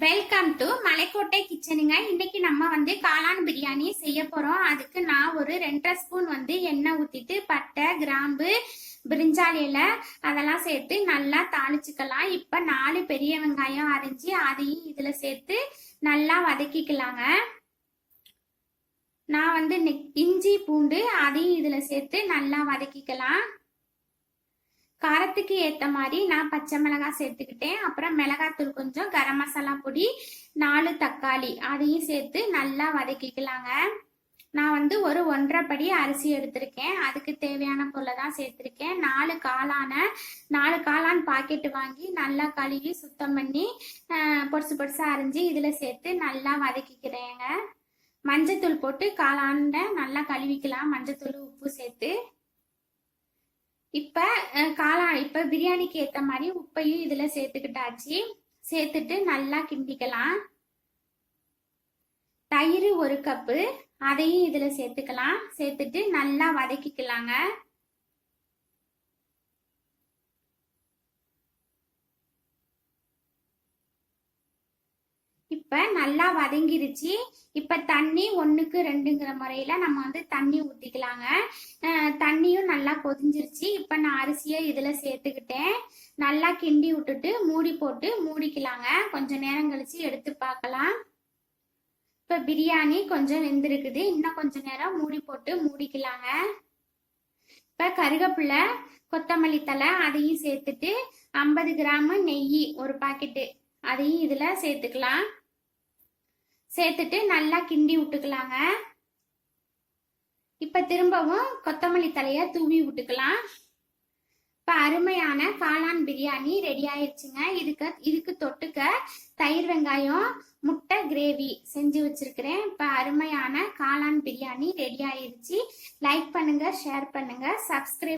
Welcome to மலைக்கோட்டை கிச்சனுங்க. இன்னைக்கு நம்ம காளான் பிரியாணி செய்ய போறோம். அதுக்கு நான் ஒரு 2.5 ஸ்பூன் எண்ணெய் ஊத்திட்டு பட்டை, கிராம்பு, பிரிஞ்சால் இலை அதெல்லாம் சேர்த்து நல்லா தாளிச்சுக்கலாம். இப்ப 4 பெரிய வெங்காயம் அரிஞ்சு அதையும் இதுல சேர்த்து நல்லா வதக்கிக்கலாங்க. நான் இஞ்சி பூண்டு அதையும் இதுல சேர்த்து நல்லா வதக்கிக்கலாம். காரத்துக்கு ஏற்ற மாதிரி நான் பச்சை மிளகாய் சேர்த்துக்கிட்டேன். அப்புறம் மிளகாத்தூள் கொஞ்சம், கரம் மசாலா பொடி, 4 தக்காளி அதையும் சேர்த்து நல்லா வதக்கிக்கலாங்க. நான் ஒரு 1.5 படி அரிசி எடுத்திருக்கேன். அதுக்கு தேவையான பொருளை தான் சேர்த்துருக்கேன். 4 காளான் பாக்கெட்டு வாங்கி நல்லா கழுவி சுத்தம் பண்ணி பொடிசு பொடிசா அரிஞ்சு இதில் சேர்த்து நல்லா வதக்கிக்கிறேங்க. மஞ்சத்தூள் போட்டு காளானை நல்லா கழுவிக்கலாம். மஞ்சத்தூள், உப்பு சேர்த்து இப்ப பிரியாணிக்கு ஏத்த மாதிரி உப்பையும் இதுல சேர்த்துக்கிட்டாச்சு. சேர்த்துட்டு நல்லா கிண்டிக்கலாம். தயிர் 1 கப்பு அதையும் இதுல சேர்த்துக்கலாம். சேர்த்துட்டு நல்லா வதக்கிக்கலாங்க. இப்ப நல்லா வதங்கிருச்சு. இப்ப தண்ணி 1க்கு 2ங்கிற முறையில நம்ம தண்ணி ஊத்திக்கலாங்க. தண்ணியும் நல்லா கொதிஞ்சிருச்சு. இப்ப நான் அரிசியை இதுல சேர்த்துக்கிட்டேன். நல்லா கிண்டி விட்டுட்டு மூடி போட்டு மூடிக்கலாங்க. கொஞ்சம் நேரம் கழிச்சு எடுத்து பார்க்கலாம். இப்ப பிரியாணி கொஞ்சம் வெந்திருக்குது. இன்னும் கொஞ்ச நேரம் மூடி போட்டு மூடிக்கலாங்க. இப்ப கருவேப்பிலை, கொத்தமல்லி தழை அதையும் சேர்த்துட்டு 50 கிராம் நெய் 1 பாக்கெட்டு அதையும் இதுல சேர்த்துக்கலாம். சேர்த்துட்டு நல்லா கிண்டி விட்டுக்கலாங்க. இப்ப திரும்பவும் கொத்தமல்லி தலைய தூவி விட்டுக்கலாம். இப்ப அருமையான காளான் பிரியாணி ரெடி ஆயிடுச்சுங்க. இதுக்கு தொட்டுக்க தயிர் வெங்காயம் முட்டை கிரேவி செஞ்சு வச்சிருக்கிறேன். இப்ப அருமையான காளான் பிரியாணி ரெடி ஆயிடுச்சு. லைக் பண்ணுங்க, ஷேர் பண்ணுங்க, சப்ஸ்கிரைப்